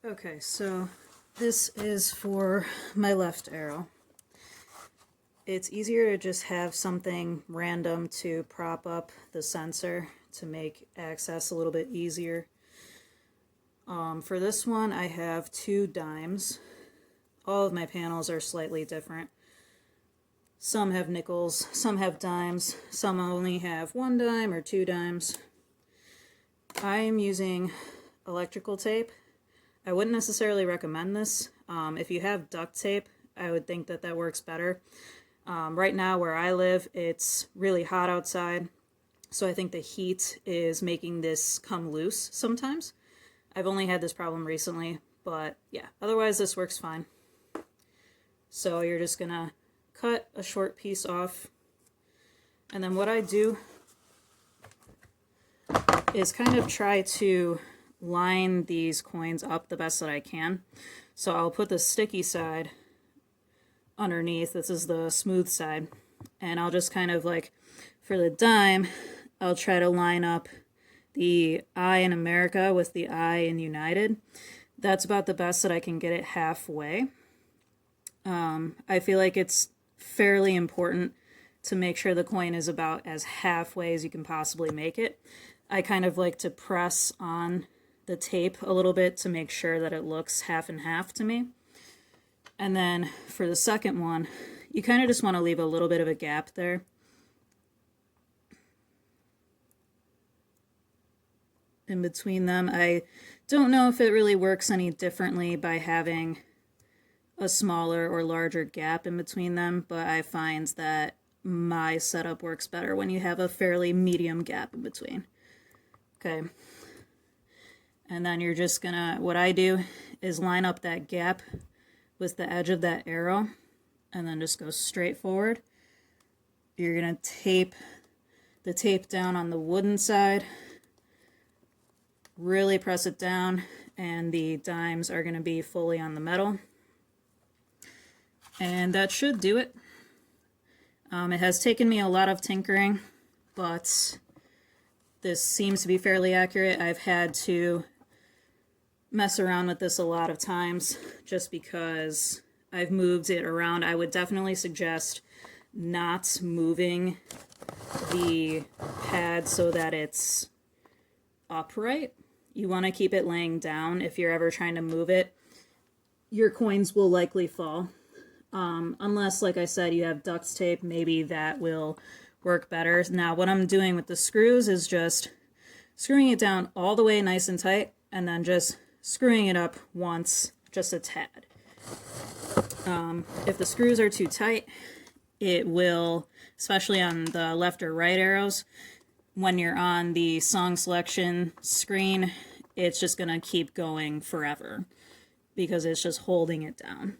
Okay, so this is for my left arrow. It's easier to just have something random to prop up the sensor to make access a little bit easier. For this one, I have 2 dimes. All of my panels are slightly different. Some have nickels, some have dimes, some only have 1 dime or 2 dimes. I am using electrical tape. I wouldn't necessarily recommend this. If you have duct tape, I would think that that works better. Right now where I live, it's really hot outside, so I think the heat is making this come loose sometimes. I've only had this problem recently, but yeah, otherwise this works fine. So you're just gonna cut a short piece off, and then what I do is kind of try to line these coins up the best that I can. So I'll put the sticky side underneath. This is the smooth side, and I'll just kind of like, for the dime, I'll try to line up the I in America with the I in United. That's about the best that I can get it halfway. I feel like it's fairly important to make sure the coin is about as halfway as you can possibly make it. I kind of like to press on the tape a little bit to make sure that it looks half and half to me. And then for the second one, you kind of just want to leave a little bit of a gap there. In between them. I don't know if it really works any differently by having a smaller or larger gap in between them, but I find that my setup works better when you have a fairly medium gap in between. Okay. And then you're just gonna, what I do is line up that gap with the edge of that arrow and then just go straight forward. You're gonna tape the tape down on the wooden side, really press it down, and the dimes are gonna be fully on the metal. And that should do it. It has taken me a lot of tinkering, but this seems to be fairly accurate. I've had to mess around with this a lot of times just because I've moved it around. I would definitely suggest not moving the pad so that it's upright. You want to keep it laying down. If you're ever trying to move it, your coins will likely fall. Unless, like I said, you have duct tape, maybe that will work better. Now, what I'm doing with the screws is just screwing it down all the way nice and tight, and then just screwing it up once, just a tad. If the screws are too tight, it will, especially on the left or right arrows, when you're on the song selection screen, it's just going to keep going forever because it's just holding it down.